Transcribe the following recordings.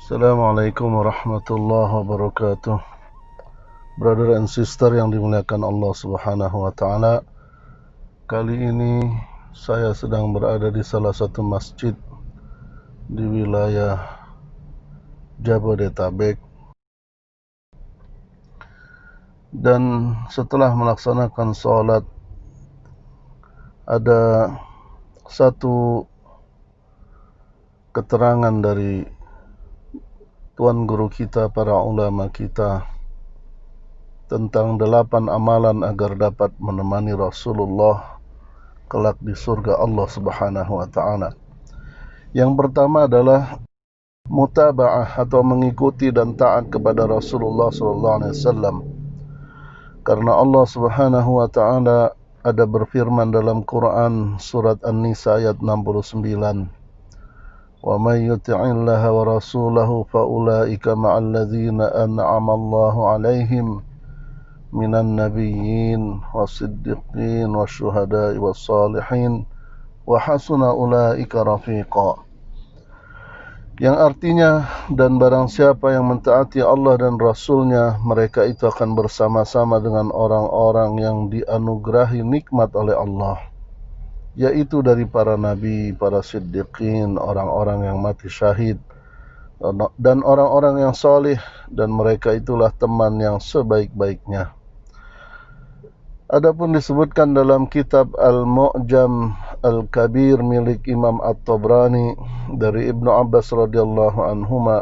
Assalamualaikum warahmatullahi wabarakatuh. Brother and sister yang dimuliakan Allah Subhanahu wa taala. Kali ini saya sedang berada di salah satu masjid di wilayah Jabodetabek. Dan setelah melaksanakan sholat, ada satu keterangan dari Tuan Guru kita, para ulama kita, tentang 8 amalan agar dapat menemani Rasulullah kelak di surga Allah Subhanahu wa taala. Yang pertama adalah mutaba'ah atau mengikuti dan taat kepada Rasulullah sallallahu alaihi wasallam. Karena Allah Subhanahu wa taala ada berfirman dalam Quran surat An-Nisa ayat 69. Wa may yuti'illaha wa rasulahu fa ulaika ma'al ladzina an'ama Allahu 'alaihim minan nabiyyin wasiddiqin wasyuhada'i wassalihin wa hasuna ulaika rafiqa. Yang artinya, dan barang siapa yang mentaati Allah dan Rasulnya, mereka itu akan bersama-sama dengan orang-orang yang dianugerahi nikmat oleh Allah, yaitu dari para nabi, para siddiqin, orang-orang yang mati syahid, dan orang-orang yang soleh, dan mereka itulah teman yang sebaik-baiknya. Adapun disebutkan dalam kitab Al-Mu'jam Al-Kabir milik Imam At-Tabrani dari Ibnu Abbas radhiyallahu anhuma,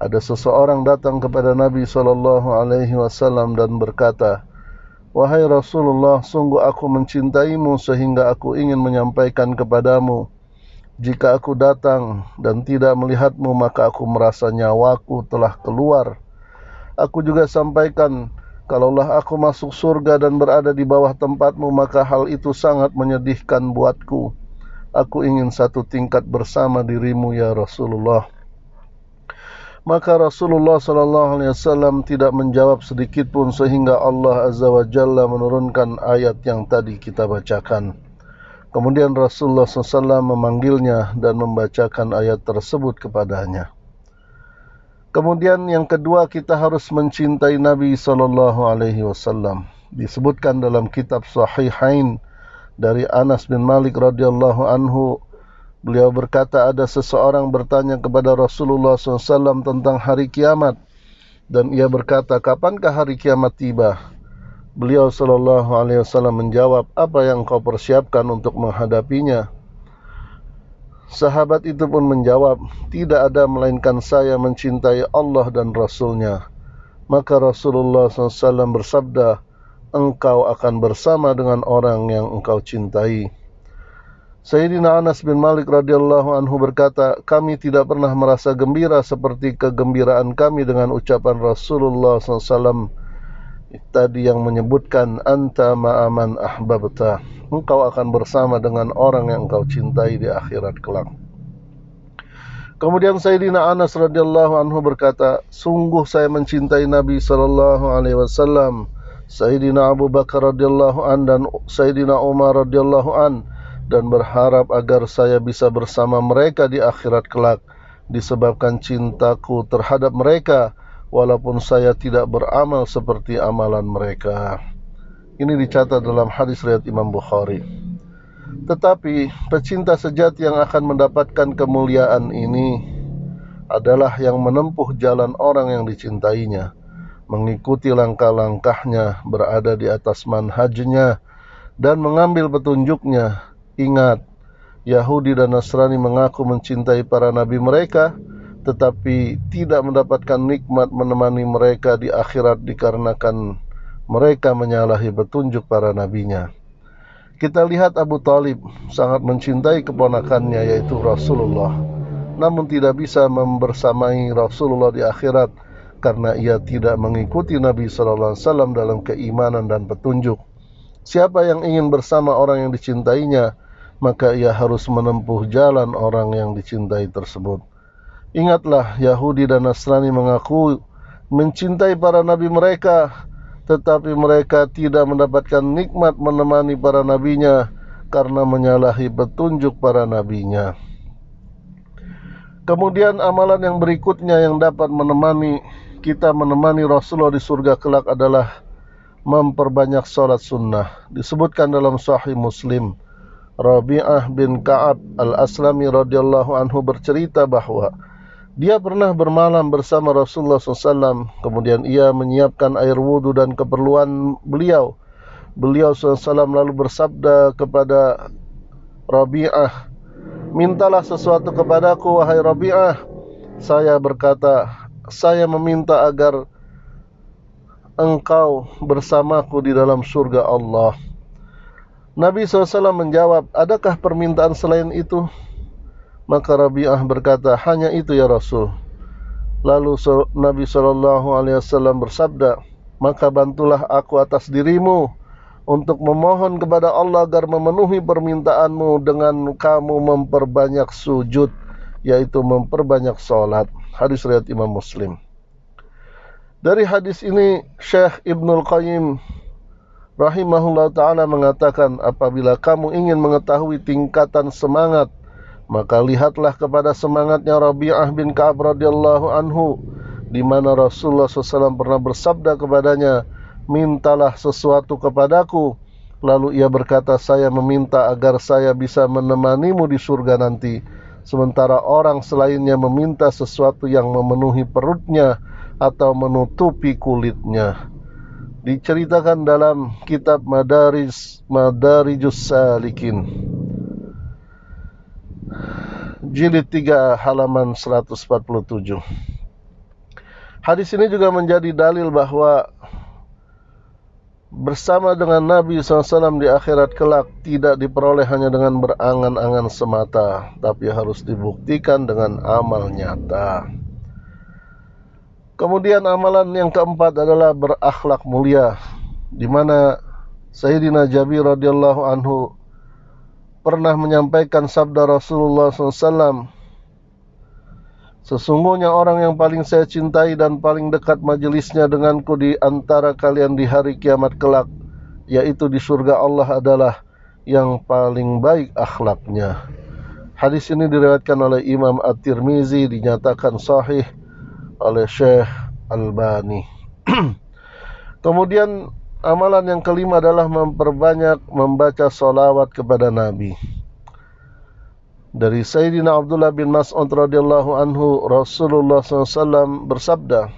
ada seseorang datang kepada Nabi SAW dan berkata, "Wahai Rasulullah, sungguh aku mencintaimu sehingga aku ingin menyampaikan kepadamu. Jika aku datang dan tidak melihatmu, maka aku merasa nyawaku telah keluar. Aku juga sampaikan, kalaulah aku masuk surga dan berada di bawah tempatmu, maka hal itu sangat menyedihkan buatku. Aku ingin satu tingkat bersama dirimu ya Rasulullah." Maka Rasulullah SAW tidak menjawab sedikit pun sehingga Allah Azza wa Jalla menurunkan ayat yang tadi kita bacakan. Kemudian Rasulullah SAW memanggilnya dan membacakan ayat tersebut kepadanya. Kemudian yang kedua, kita harus mencintai Nabi SAW. Disebutkan dalam kitab Sahihain dari Anas bin Malik radhiyallahu anhu, beliau berkata, ada seseorang bertanya kepada Rasulullah SAW tentang hari kiamat, dan ia berkata, kapankah hari kiamat tiba? Beliau SAW menjawab, apa yang kau persiapkan untuk menghadapinya? Sahabat itu pun menjawab, tidak ada melainkan saya mencintai Allah dan Rasulnya. Maka Rasulullah SAW bersabda, engkau akan bersama dengan orang yang engkau cintai. Sayyidina Anas bin Malik radhiyallahu anhu berkata, kami tidak pernah merasa gembira seperti kegembiraan kami dengan ucapan Rasulullah SAW tadi yang menyebutkan, anta ma'aman ahbabta, engkau akan bersama dengan orang yang engkau cintai di akhirat kelak. Kemudian Sayyidina Anas radhiyallahu anhu berkata, sungguh saya mencintai Nabi SAW, Sayyidina Abu Bakar radhiyallahu an dan Sayyidina Umar radhiyallahu an, dan berharap agar saya bisa bersama mereka di akhirat kelak disebabkan cintaku terhadap mereka, walaupun saya tidak beramal seperti amalan mereka. Ini dicatat dalam hadis riwayat Imam Bukhari. Tetapi pecinta sejati yang akan mendapatkan kemuliaan ini adalah yang menempuh jalan orang yang dicintainya, mengikuti langkah-langkahnya, berada di atas manhajnya, dan mengambil petunjuknya. Ingat, Yahudi dan Nasrani mengaku mencintai para nabi mereka, tetapi tidak mendapatkan nikmat menemani mereka di akhirat dikarenakan mereka menyalahi petunjuk para nabinya. Kita lihat Abu Talib sangat mencintai keponakannya yaitu Rasulullah, namun tidak bisa membersamai Rasulullah di akhirat karena ia tidak mengikuti Nabi SAW dalam keimanan dan petunjuk. Siapa yang ingin bersama orang yang dicintainya, maka ia harus menempuh jalan orang yang dicintai tersebut. Ingatlah, Yahudi dan Nasrani mengaku mencintai para nabi mereka, tetapi mereka tidak mendapatkan nikmat menemani para nabinya karena menyalahi petunjuk para nabinya. Kemudian amalan yang berikutnya yang dapat menemani Rasulullah di surga kelak adalah memperbanyak salat sunnah. Disebutkan dalam Sahih Muslim, Rabi'ah bin Ka'ab al-Aslami radhiyallahu anhu bercerita bahwa dia pernah bermalam bersama Rasulullah SAW. Kemudian ia menyiapkan air wudhu dan keperluan beliau. Beliau SAW lalu bersabda kepada Rabi'ah, "Mintalah sesuatu kepadaku, wahai Rabi'ah." Saya berkata, "Saya meminta agar engkau bersamaku di dalam surga Allah." Nabi SAW menjawab, "Adakah permintaan selain itu?" Maka Rabi'ah berkata, "Hanya itu ya Rasul." Lalu Nabi SAW bersabda, "Maka bantulah aku atas dirimu untuk memohon kepada Allah agar memenuhi permintaanmu dengan kamu memperbanyak sujud, yaitu memperbanyak salat." Hadis riwayat Imam Muslim. Dari hadis ini Syekh Ibnul Qayyim rahimahullah ta'ala mengatakan, apabila kamu ingin mengetahui tingkatan semangat, maka lihatlah kepada semangatnya Rabi'ah bin Ka'ab radhiyallahu anhu, di mana Rasulullah SAW pernah bersabda kepadanya, "Mintalah sesuatu kepadaku." Lalu ia berkata, "Saya meminta agar saya bisa menemanimu di surga nanti." Sementara orang selainnya meminta sesuatu yang memenuhi perutnya atau menutupi kulitnya. Diceritakan dalam kitab Madarijus Salikin, jilid 3 halaman 147. Hadis ini juga menjadi dalil bahwa bersama dengan Nabi SAW di akhirat kelak tidak diperoleh hanya dengan berangan-angan semata, tapi harus dibuktikan dengan amal nyata. Kemudian amalan yang keempat adalah berakhlak mulia, di mana Sayyidina Jabir radhiyallahu anhu pernah menyampaikan sabda Rasulullah SAW, "Sesungguhnya orang yang paling saya cintai dan paling dekat majelisnya denganku di antara kalian di hari kiamat kelak, yaitu di surga Allah, adalah yang paling baik akhlaknya." Hadis ini diriwayatkan oleh Imam At-Tirmizi, dinyatakan sahih oleh Syekh Albani. Kemudian amalan yang kelima adalah memperbanyak membaca salawat kepada Nabi. Dari Sayyidina Abdullah bin Mas'ud radhiyallahu anhu, Rasulullah SAW bersabda,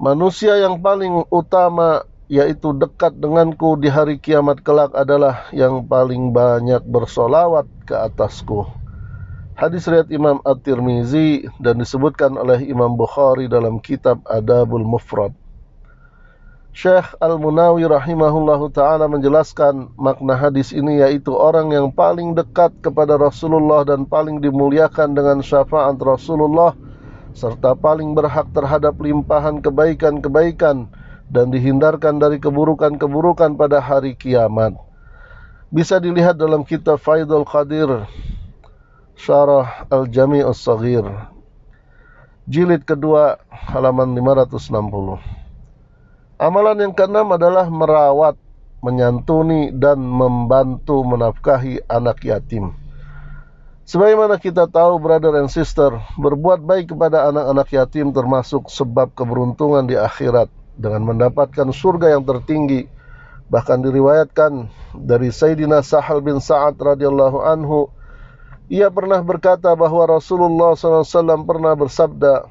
"Manusia yang paling utama, yaitu dekat denganku di hari kiamat kelak, adalah yang paling banyak bersolawat ke atasku." Hadis riwayat Imam At-Tirmizi dan disebutkan oleh Imam Bukhari dalam kitab Adabul Mufrad. Syekh Al-Munawi rahimahullahu ta'ala menjelaskan makna hadis ini, yaitu orang yang paling dekat kepada Rasulullah dan paling dimuliakan dengan syafaat Rasulullah, serta paling berhak terhadap limpahan kebaikan-kebaikan dan dihindarkan dari keburukan-keburukan pada hari kiamat. Bisa dilihat dalam kitab Faidul Qadir, Syarah Al-Jami' As-Saghir, jilid kedua halaman 560. Amalan yang keenam adalah merawat, menyantuni, dan membantu menafkahi anak yatim. Sebagaimana kita tahu, brother and sister, berbuat baik kepada anak-anak yatim termasuk sebab keberuntungan di akhirat dengan mendapatkan surga yang tertinggi. Bahkan diriwayatkan dari Sayyidina Sahal bin Sa'ad radhiyallahu anhu, ia pernah berkata bahwa Rasulullah SAW pernah bersabda,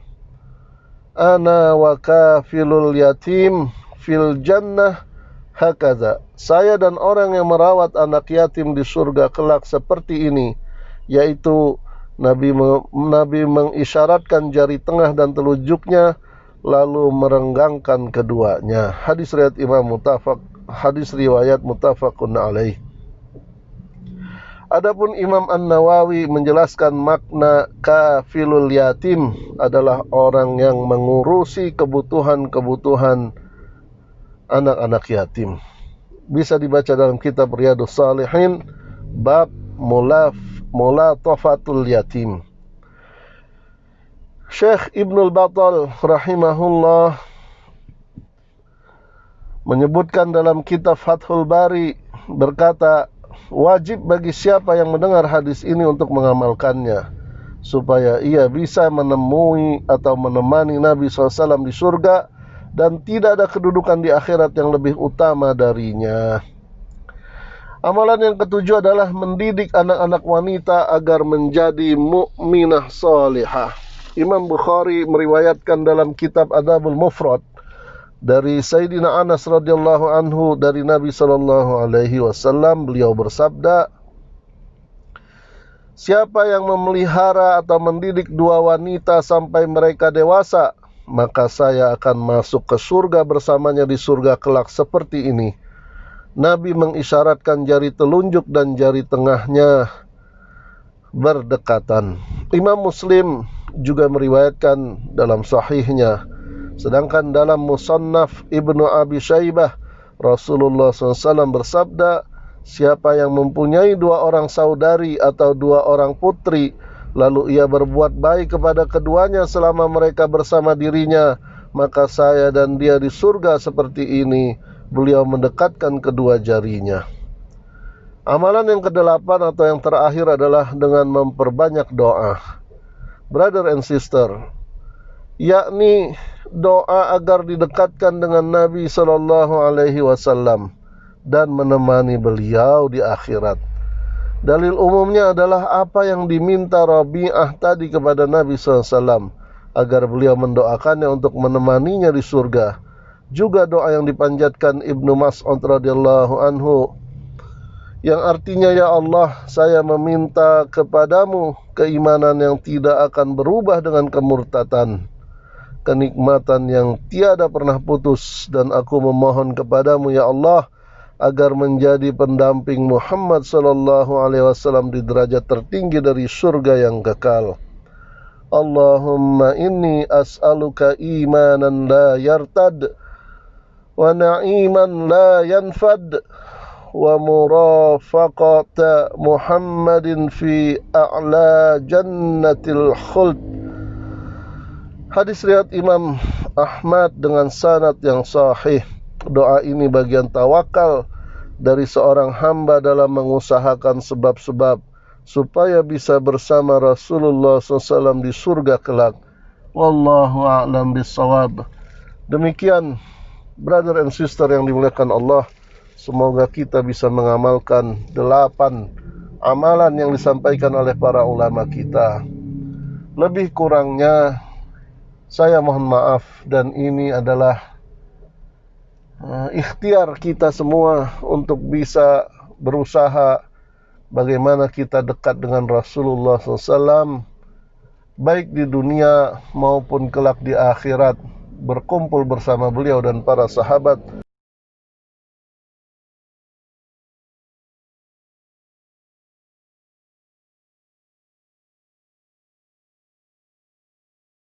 "Ana wa kafilul yatim fil jannah hakaza." Saya dan orang yang merawat anak yatim di surga kelak seperti ini, yaitu Nabi mengisyaratkan jari tengah dan telunjuknya lalu merenggangkan keduanya. Hadis riwayat muttafaqun alaih. Adapun Imam An-Nawawi menjelaskan makna kafilul yatim adalah orang yang mengurusi kebutuhan-kebutuhan anak-anak yatim. Bisa dibaca dalam kitab Riyadhus Shalihin, bab mulatafatul yatim. Syekh Ibnul Battal rahimahullah menyebutkan dalam kitab Fathul Bari, berkata, wajib bagi siapa yang mendengar hadis ini untuk mengamalkannya, supaya ia bisa menemui atau menemani Nabi SAW di surga, dan tidak ada kedudukan di akhirat yang lebih utama darinya. Amalan yang ketujuh adalah mendidik anak-anak wanita agar menjadi mukminah salihah. Imam Bukhari meriwayatkan dalam kitab Adabul Mufrad dari Sayyidina Anas radhiyallahu anhu dari Nabi sallallahu alaihi wasallam, beliau bersabda, siapa yang memelihara atau mendidik dua wanita sampai mereka dewasa, maka saya akan masuk ke surga bersamanya di surga kelak seperti ini. Nabi mengisyaratkan jari telunjuk dan jari tengahnya berdekatan. Imam Muslim juga meriwayatkan dalam sahihnya. Sedangkan dalam Musannaf Ibnu Abi Syaibah, Rasulullah SAW bersabda, siapa yang mempunyai dua orang saudari atau dua orang putri, lalu ia berbuat baik kepada keduanya selama mereka bersama dirinya, maka saya dan dia di surga seperti ini. Beliau mendekatkan kedua jarinya. Amalan yang kedelapan atau yang terakhir adalah dengan memperbanyak doa. Brother and sister, yakni doa agar didekatkan dengan Nabi sallallahu alaihi wasallam dan menemani beliau di akhirat. Dalil umumnya adalah apa yang diminta Rabi'ah tadi kepada Nabi sallallahu alaihi wasallam agar beliau mendoakannya untuk menemaninya di surga. Juga doa yang dipanjatkan Ibnu Mas'ud radhiyallahu anhu yang artinya, ya Allah, saya meminta kepadamu keimanan yang tidak akan berubah dengan kemurtatan, kenikmatan yang tiada pernah putus, dan aku memohon kepadamu, ya Allah, agar menjadi pendamping Muhammad sallallahu alaihi wasallam di derajat tertinggi dari surga yang kekal. Allahumma inni as'aluka imanan la yartad, wa na'iman la yanfad, wa murafaqata Muhammadin fi a'la jannatil khuld. Hadis riwayat Imam Ahmad dengan sanad yang sahih. Doa ini bagian tawakal dari seorang hamba dalam mengusahakan sebab-sebab supaya bisa bersama Rasulullah SAW di surga kelak. Wallahu a'lam bissawab. Demikian, brother and sister yang dimuliakan Allah, semoga kita bisa mengamalkan 8 amalan yang disampaikan oleh para ulama kita. Lebih kurangnya saya mohon maaf, dan ini adalah ikhtiar kita semua untuk bisa berusaha bagaimana kita dekat dengan Rasulullah SAW, baik di dunia maupun kelak di akhirat, berkumpul bersama beliau dan para sahabat